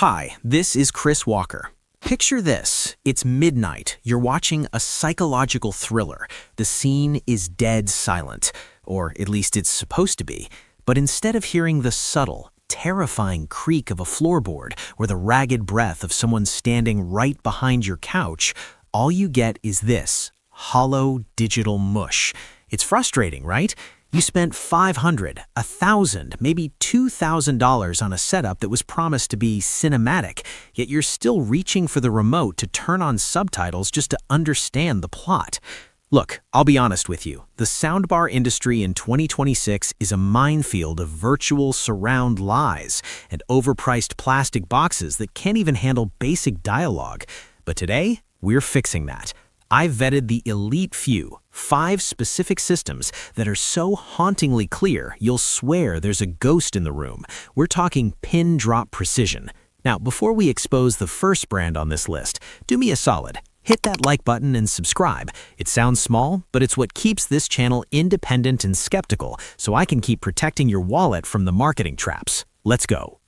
Hi, this is Chris Walker. Picture this. It's midnight. You're watching a psychological thriller. The scene is dead silent, or at least it's supposed to be. But instead of hearing the subtle, terrifying creak of a floorboard or the ragged breath of someone standing right behind your couch, all you get is this hollow digital mush. It's frustrating, right? You spent $500, $1,000, maybe $2,000 on a setup that was promised to be cinematic, yet you're still reaching for the remote to turn on subtitles just to understand the plot. Look, I'll be honest with you. The soundbar industry in 2026 is a minefield of virtual surround lies and overpriced plastic boxes that can't even handle basic dialogue. But today, we're fixing that. I've vetted the elite few, 5 specific systems that are so hauntingly clear you'll swear there's a ghost in the room. We're talking pin drop precision. Now, before we expose the first brand on this list, do me a solid. Hit that like button and subscribe. It sounds small, but it's what keeps this channel independent and skeptical, so I can keep protecting your wallet from the marketing traps. Let's go.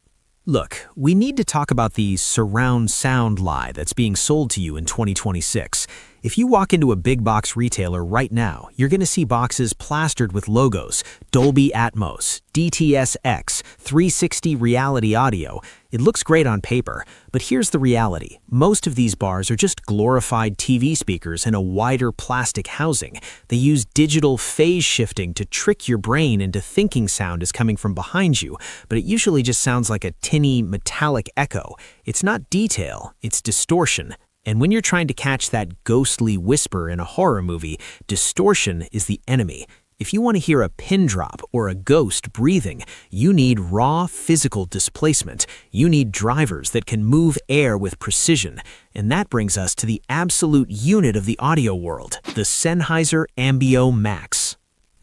Look, we need to talk about the surround sound lie that's being sold to you in 2026. If you walk into a big box retailer right now, you're going to see boxes plastered with logos, Dolby Atmos, DTS-X, 360 reality audio. It looks great on paper, but here's the reality. Most of these bars are just glorified TV speakers in a wider plastic housing. They use digital phase shifting to trick your brain into thinking sound is coming from behind you, but it usually just sounds like a tinny, metallic echo. It's not detail, it's distortion. And when you're trying to catch that ghostly whisper in a horror movie, distortion is the enemy. If you want to hear a pin drop or a ghost breathing, you need raw physical displacement. You need drivers that can move air with precision. And that brings us to the absolute unit of the audio world, the Sennheiser AMBEO Max.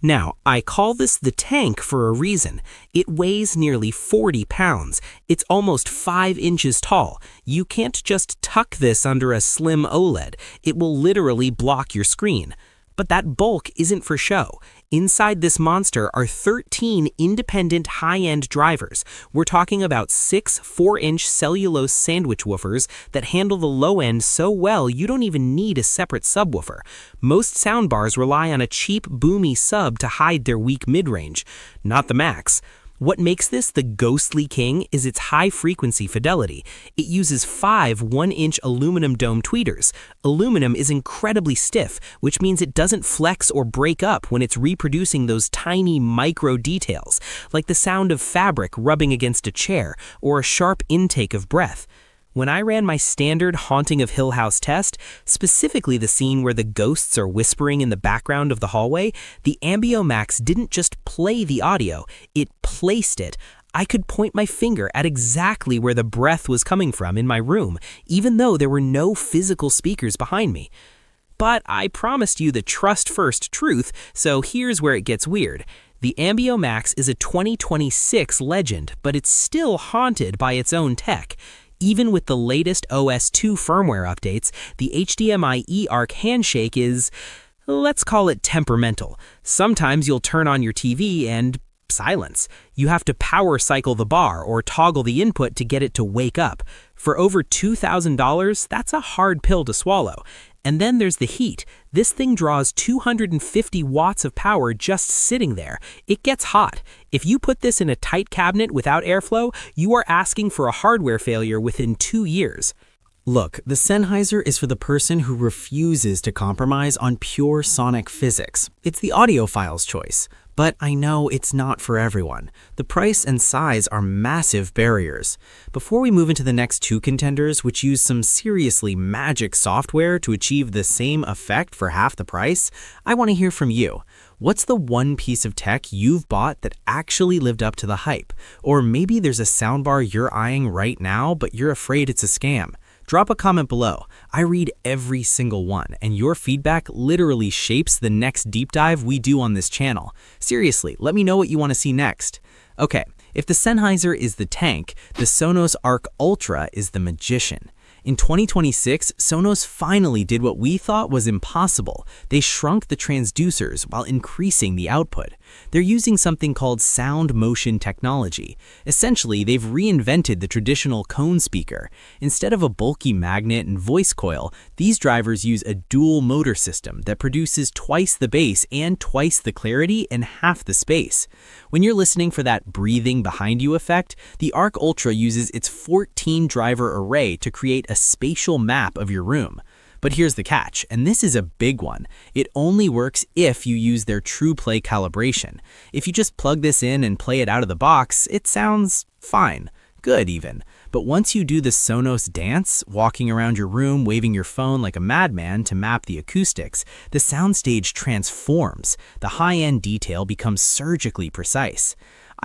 Now, I call this the tank for a reason. It weighs nearly 40 pounds. It's almost 5 inches tall. You can't just tuck this under a slim OLED. It will literally block your screen. But that bulk isn't for show. Inside this monster are 13 independent high-end drivers. We're talking about 6 4-inch cellulose sandwich woofers that handle the low end so well you don't even need a separate subwoofer. Most soundbars rely on a cheap, boomy sub to hide their weak mid-range. Not the Max. What makes this the ghostly king is its high-frequency fidelity. It uses 5 1-inch aluminum dome tweeters. Aluminum is incredibly stiff, which means it doesn't flex or break up when it's reproducing those tiny micro details, like the sound of fabric rubbing against a chair or a sharp intake of breath. When I ran my standard Haunting of Hill House test, specifically the scene where the ghosts are whispering in the background of the hallway, the AMBEO Max didn't just play the audio, it placed it. I could point my finger at exactly where the breath was coming from in my room, even though there were no physical speakers behind me. But I promised you the trust-first truth, so here's where it gets weird. The AMBEO Max is a 2026 legend, but it's still haunted by its own tech. Even with the latest OS 2 firmware updates, the HDMI eARC handshake is, let's call it temperamental. Sometimes you'll turn on your TV and silence. You have to power cycle the bar or toggle the input to get it to wake up. For over $2,000, that's a hard pill to swallow. And then there's the heat. This thing draws 250 watts of power just sitting there. It gets hot. If you put this in a tight cabinet without airflow, you are asking for a hardware failure within 2 years. Look, the Sennheiser is for the person who refuses to compromise on pure sonic physics. It's the audiophile's choice. But I know it's not for everyone. The price and size are massive barriers. Before we move into the next 2 contenders, which use some seriously magic software to achieve the same effect for half the price, I want to hear from you. What's the one piece of tech you've bought that actually lived up to the hype? Or maybe there's a soundbar you're eyeing right now, but you're afraid it's a scam. Drop a comment below. I read every single one, and your feedback literally shapes the next deep dive we do on this channel. Seriously, let me know what you want to see next. Okay, if the Sennheiser is the tank, the Sonos Ultra is the magician. In 2026, Sonos finally did what we thought was impossible. They shrunk the transducers while increasing the output. They're using something called sound motion technology. Essentially, they've reinvented the traditional cone speaker. Instead of a bulky magnet and voice coil, these drivers use a dual motor system that produces twice the bass and twice the clarity in half the space. When you're listening for that breathing behind you effect, the Arc Ultra uses its 14-driver array to create a spatial map of your room. But here's the catch, and this is a big one. It only works if you use their true play calibration. If you just plug this in and play it out of the box, it sounds fine. Good even. But once you do the Sonos dance, walking around your room waving your phone like a madman to map the acoustics, the soundstage transforms. The high-end detail becomes surgically precise.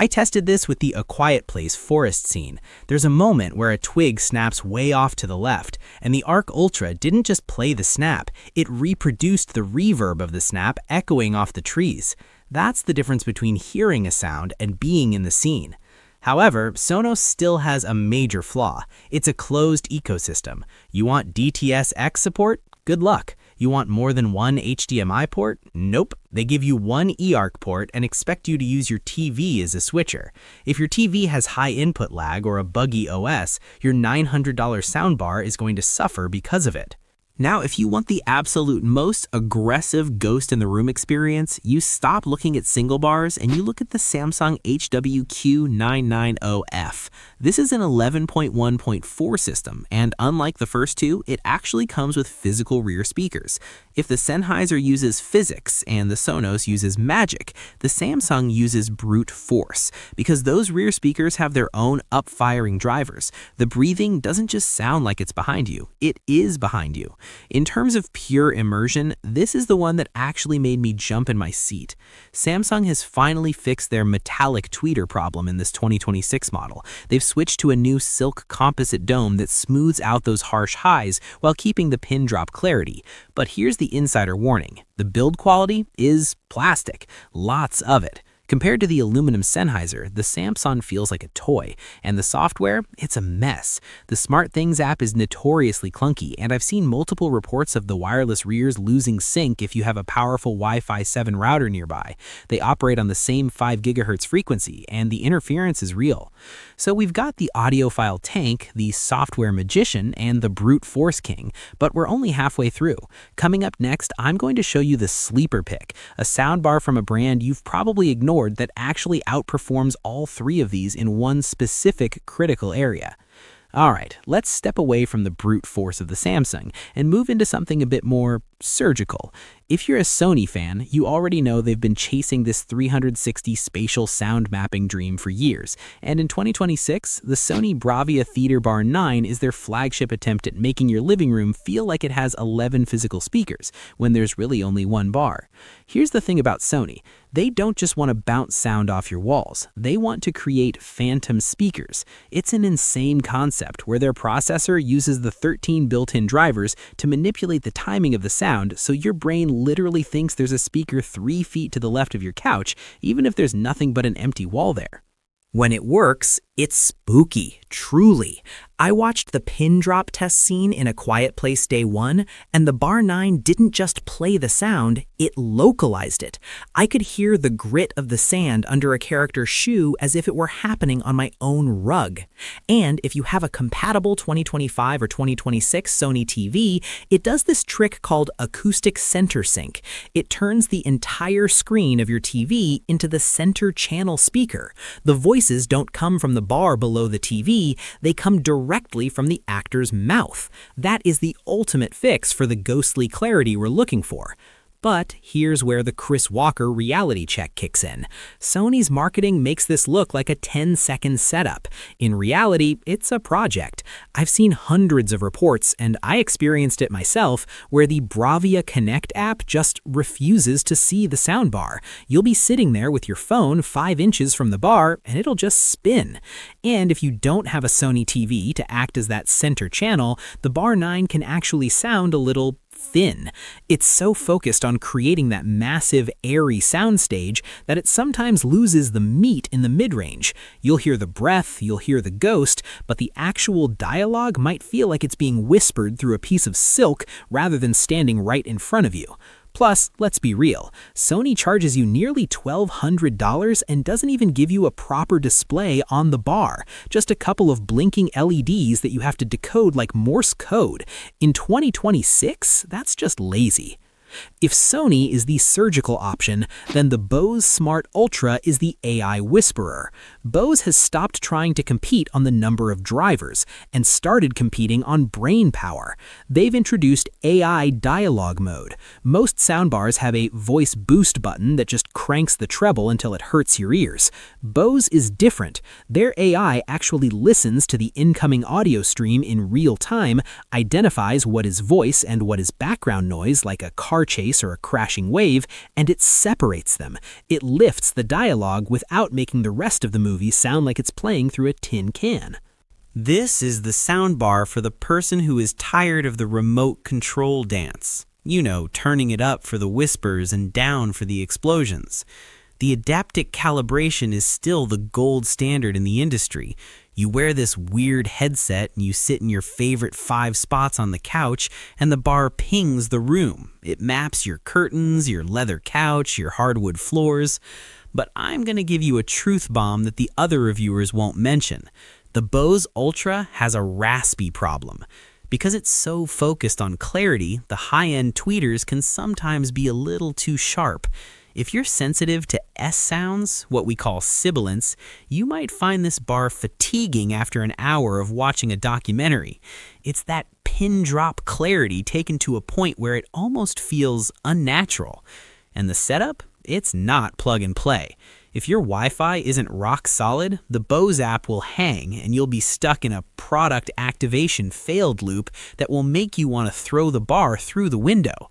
I tested this with the A Quiet Place forest scene. There's a moment where a twig snaps way off to the left, and the Arc Ultra didn't just play the snap, it reproduced the reverb of the snap echoing off the trees. That's the difference between hearing a sound and being in the scene. However, Sonos still has a major flaw. It's a closed ecosystem. You want DTS-X support? Good luck. You want more than one HDMI port? Nope. They give you one eARC port and expect you to use your TV as a switcher. If your TV has high input lag or a buggy OS, your $900 soundbar is going to suffer because of it. Now, if you want the absolute most aggressive ghost in the room experience, you stop looking at single bars and you look at the Samsung HWQ990F. This is an 11.1.4 system, and unlike the first two, it actually comes with physical rear speakers. If the Sennheiser uses physics and the Sonos uses magic, the Samsung uses brute force, because those rear speakers have their own up-firing drivers. The breathing doesn't just sound like it's behind you, it is behind you. In terms of pure immersion, this is the one that actually made me jump in my seat. Samsung has finally fixed their metallic tweeter problem in this 2026 model. They've switched to a new silk composite dome that smooths out those harsh highs while keeping the pin drop clarity. But here's the insider warning. The build quality is plastic. Lots of it. Compared to the aluminum Sennheiser, the Samsung feels like a toy, and the software, it's a mess. The SmartThings app is notoriously clunky, and I've seen multiple reports of the wireless rears losing sync if you have a powerful Wi-Fi 7 router nearby. They operate on the same 5 GHz frequency, and the interference is real. So we've got the audiophile tank, the software magician, and the brute force king, but we're only halfway through. Coming up next, I'm going to show you the sleeper pick, a soundbar from a brand you've probably ignored that actually outperforms all three of these in one specific critical area. Alright, let's step away from the brute force of the Samsung and move into something a bit more surgical. If you're a Sony fan, you already know they've been chasing this 360 spatial sound mapping dream for years, and in 2026, the Sony Bravia Theater Bar 9 is their flagship attempt at making your living room feel like it has 11 physical speakers, when there's really only one bar. Here's the thing about Sony. They don't just want to bounce sound off your walls, they want to create phantom speakers. It's an insane concept where their processor uses the 13 built-in drivers to manipulate the timing of the sound so your brain literally thinks there's a speaker 3 feet to the left of your couch, even if there's nothing but an empty wall there. When it works, it's spooky, truly. I watched the pin drop test scene in A Quiet Place Day 1, and the Bar 9 didn't just play the sound, it localized it. I could hear the grit of the sand under a character's shoe as if it were happening on my own rug. And if you have a compatible 2025 or 2026 Sony TV, it does this trick called acoustic center sync. It turns the entire screen of your TV into the center channel speaker. The voices don't come from the bar below the TV, they come directly from the actor's mouth. That is the ultimate fix for the ghostly clarity we're looking for. But here's where the Chris Walker reality check kicks in. Sony's marketing makes this look like a 10-second setup. In reality, it's a project. I've seen hundreds of reports, and I experienced it myself, where the Bravia Connect app just refuses to see the soundbar. You'll be sitting there with your phone 5 inches from the bar, and it'll just spin. And if you don't have a Sony TV to act as that center channel, the Bar 9 can actually sound a little thin. It's so focused on creating that massive, airy soundstage that it sometimes loses the meat in the mid-range. You'll hear the breath, you'll hear the ghost, but the actual dialogue might feel like it's being whispered through a piece of silk rather than standing right in front of you. Plus, let's be real, Sony charges you nearly $1,200 and doesn't even give you a proper display on the bar, just a couple of blinking LEDs that you have to decode like Morse code. In 2026, that's just lazy. If Sony is the surgical option, then the Bose Smart Ultra is the AI whisperer. Bose has stopped trying to compete on the number of drivers and started competing on brain power. They've introduced AI dialogue mode. Most soundbars have a voice boost button that just cranks the treble until it hurts your ears. Bose is different. Their AI actually listens to the incoming audio stream in real time, identifies what is voice and what is background noise like a car chase or a crashing wave, and it separates them. It lifts the dialogue without making the rest of the movie sound like it's playing through a tin can. This is the soundbar for the person who is tired of the remote control dance. You know, turning it up for the whispers and down for the explosions. The adaptic calibration is still the gold standard in the industry. You wear this weird headset and you sit in your favorite 5 spots on the couch and the bar pings the room. It maps your curtains, your leather couch, your hardwood floors. But I'm going to give you a truth bomb that the other reviewers won't mention. The Bose Ultra has a raspy problem. Because it's so focused on clarity, the high-end tweeters can sometimes be a little too sharp. If you're sensitive to S sounds, what we call sibilants, you might find this bar fatiguing after an hour of watching a documentary. It's that pin drop clarity taken to a point where it almost feels unnatural. And the setup? It's not plug and play. If your Wi-Fi isn't rock solid, the Bose app will hang and you'll be stuck in a product activation failed loop that will make you want to throw the bar through the window.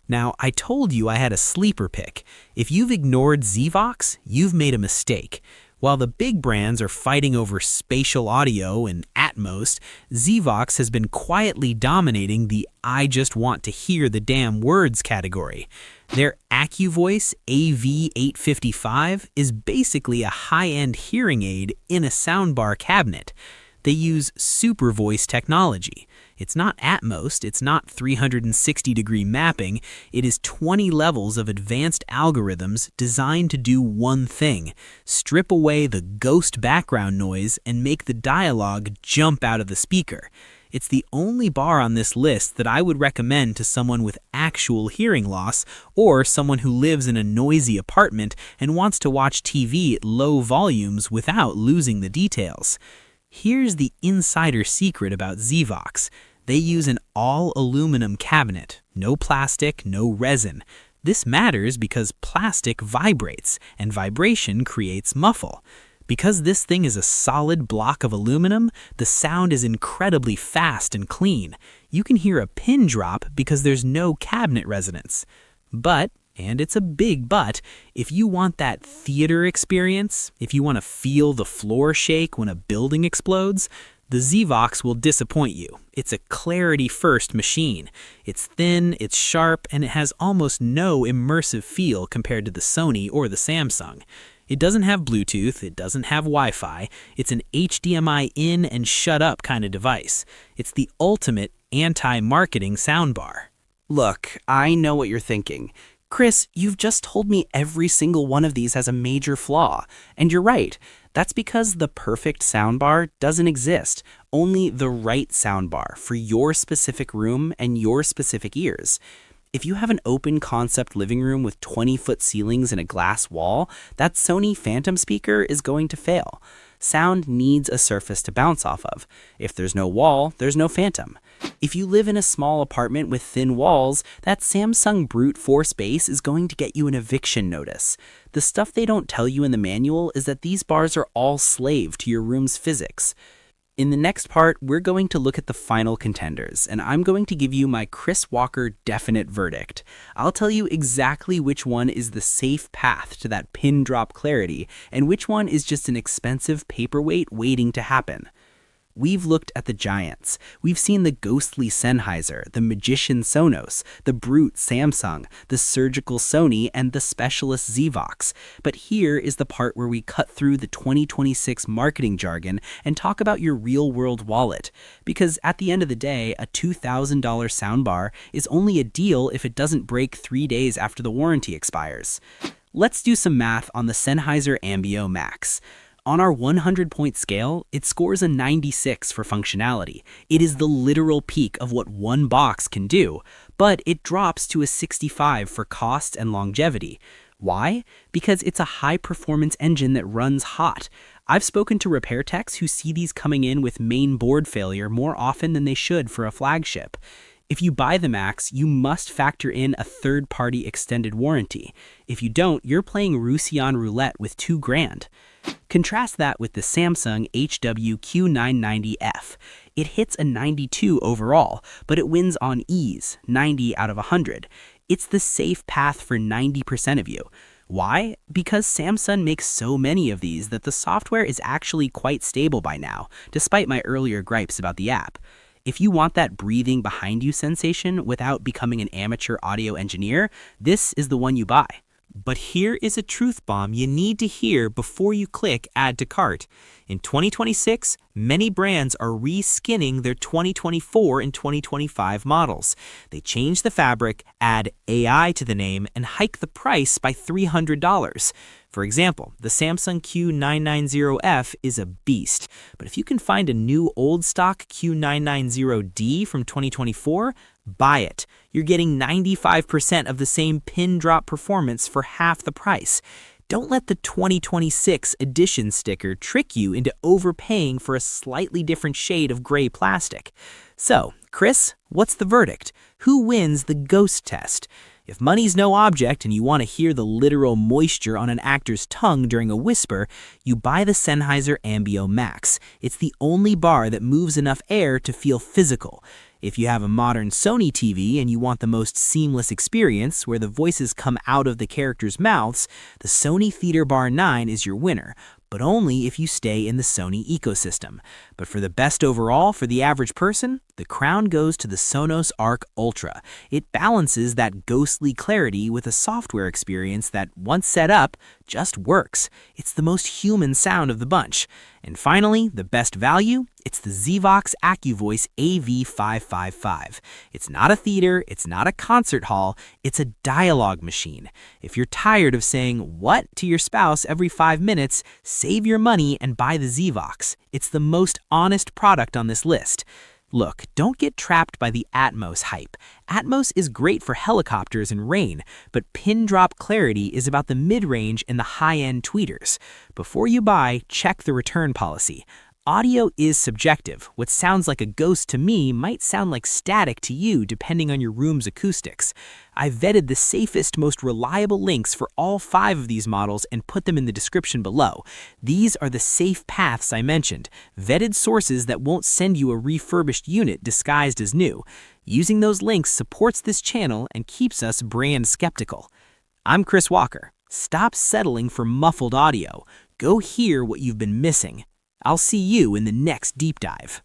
Now, I told you I had a sleeper pick. If you've ignored Zvox, you've made a mistake. While the big brands are fighting over spatial audio and Atmos, Zvox has been quietly dominating the I just want to hear the damn words category. Their AccuVoice AV855 is basically a high-end hearing aid in a soundbar cabinet. They use super voice technology. It's not Atmos, it's not 360-degree mapping, it is 20 levels of advanced algorithms designed to do one thing: strip away the ghost background noise and make the dialogue jump out of the speaker. It's the only bar on this list that I would recommend to someone with actual hearing loss or someone who lives in a noisy apartment and wants to watch TV at low volumes without losing the details. Here's the insider secret about Zvox. They use an all-aluminum cabinet, no plastic, no resin. This matters because plastic vibrates, and vibration creates muffle. Because this thing is a solid block of aluminum, the sound is incredibly fast and clean. You can hear a pin drop because there's no cabinet resonance. But, and it's a big but, if you want that theater experience, if you want to feel the floor shake when a building explodes, the Zvox will disappoint you. It's a clarity-first machine. It's thin, it's sharp, and it has almost no immersive feel compared to the Sony or the Samsung. It doesn't have Bluetooth, it doesn't have Wi-Fi, it's an HDMI in and shut up kind of device. It's the ultimate anti-marketing soundbar. Look, I know what you're thinking. Chris, you've just told me every single one of these has a major flaw. And you're right. That's because the perfect soundbar doesn't exist. Only the right soundbar for your specific room and your specific ears. If you have an open concept living room with 20-foot ceilings and a glass wall, that Sony Phantom speaker is going to fail. Sound needs a surface to bounce off of. If there's no wall, there's no Phantom. If you live in a small apartment with thin walls, that Samsung brute force bass is going to get you an eviction notice. The stuff they don't tell you in the manual is that these bars are all slave to your room's physics. In the next part, we're going to look at the final contenders, and I'm going to give you my Chris Walker definite verdict. I'll tell you exactly which one is the safe path to that pin drop clarity, and which one is just an expensive paperweight waiting to happen. we've looked at the giants. We've seen the ghostly Sennheiser, the magician Sonos, the brute Samsung, the surgical Sony, and the specialist Zvox. But here is the part where we cut through the 2026 marketing jargon and talk about your real-world wallet. Because at the end of the day, a $2,000 soundbar is only a deal if it doesn't break 3 days after the warranty expires. Let's do some math on the Sennheiser AMBEO Max. On our 100-point scale, it scores a 96 for functionality. It is the literal peak of what one box can do, but it drops to a 65 for cost and longevity. Why? Because it's a high-performance engine that runs hot. I've spoken to repair techs who see these coming in with main board failure more often than they should for a flagship. If you buy the Max, you must factor in a third-party extended warranty. If you don't, you're playing Roussillon roulette with $2,000. Contrast that with the Samsung HW-Q990F. It hits a 92 overall, but it wins on ease, 90 out of 100. It's the safe path for 90% of you. Why? Because Samsung makes so many of these that the software is actually quite stable by now, despite my earlier gripes about the app. If you want that breathing behind you sensation without becoming an amateur audio engineer, this is the one you buy. But here is a truth bomb you need to hear before you click Add to Cart. In 2026, many brands are reskinning their 2024 and 2025 models. They change the fabric, add AI to the name, and hike the price by $300. For example, the Samsung Q990F is a beast, but if you can find a new old stock Q990D from 2024, buy it. You're getting 95% of the same pin drop performance for half the price. Don't let the 2026 edition sticker trick you into overpaying for a slightly different shade of gray plastic. So, Chris, what's the verdict? Who wins the ghost test? If money's no object and you want to hear the literal moisture on an actor's tongue during a whisper, you buy the Sennheiser AMBEO Max. It's the only bar that moves enough air to feel physical. If you have a modern Sony TV and you want the most seamless experience where the voices come out of the characters' mouths, the Sony Theater Bar 9 is your winner, but only if you stay in the Sony ecosystem. But for the best overall for the average person, the crown goes to the Sonos Arc Ultra. It balances that ghostly clarity with a software experience that, once set up, just works. It's the most human sound of the bunch. And finally, the best value? It's the Zvox AccuVoice AV555. It's not a theater, it's not a concert hall, it's a dialogue machine. If you're tired of saying "what" to your spouse every 5 minutes, save your money and buy the Zvox. It's the most honest product on this list. Look, don't get trapped by the Atmos hype. Atmos is great for helicopters and rain, but pin drop clarity is about the mid-range and the high-end tweeters. Before you buy, check the return policy. Audio is subjective. What sounds like a ghost to me might sound like static to you depending on your room's acoustics. I vetted the safest, most reliable links for all 5 of these models and put them in the description below. These are the safe paths I mentioned, vetted sources that won't send you a refurbished unit disguised as new. Using those links supports this channel and keeps us brand skeptical. I'm Chris Walker. Stop settling for muffled audio. Go hear what you've been missing. I'll see you in the next deep dive.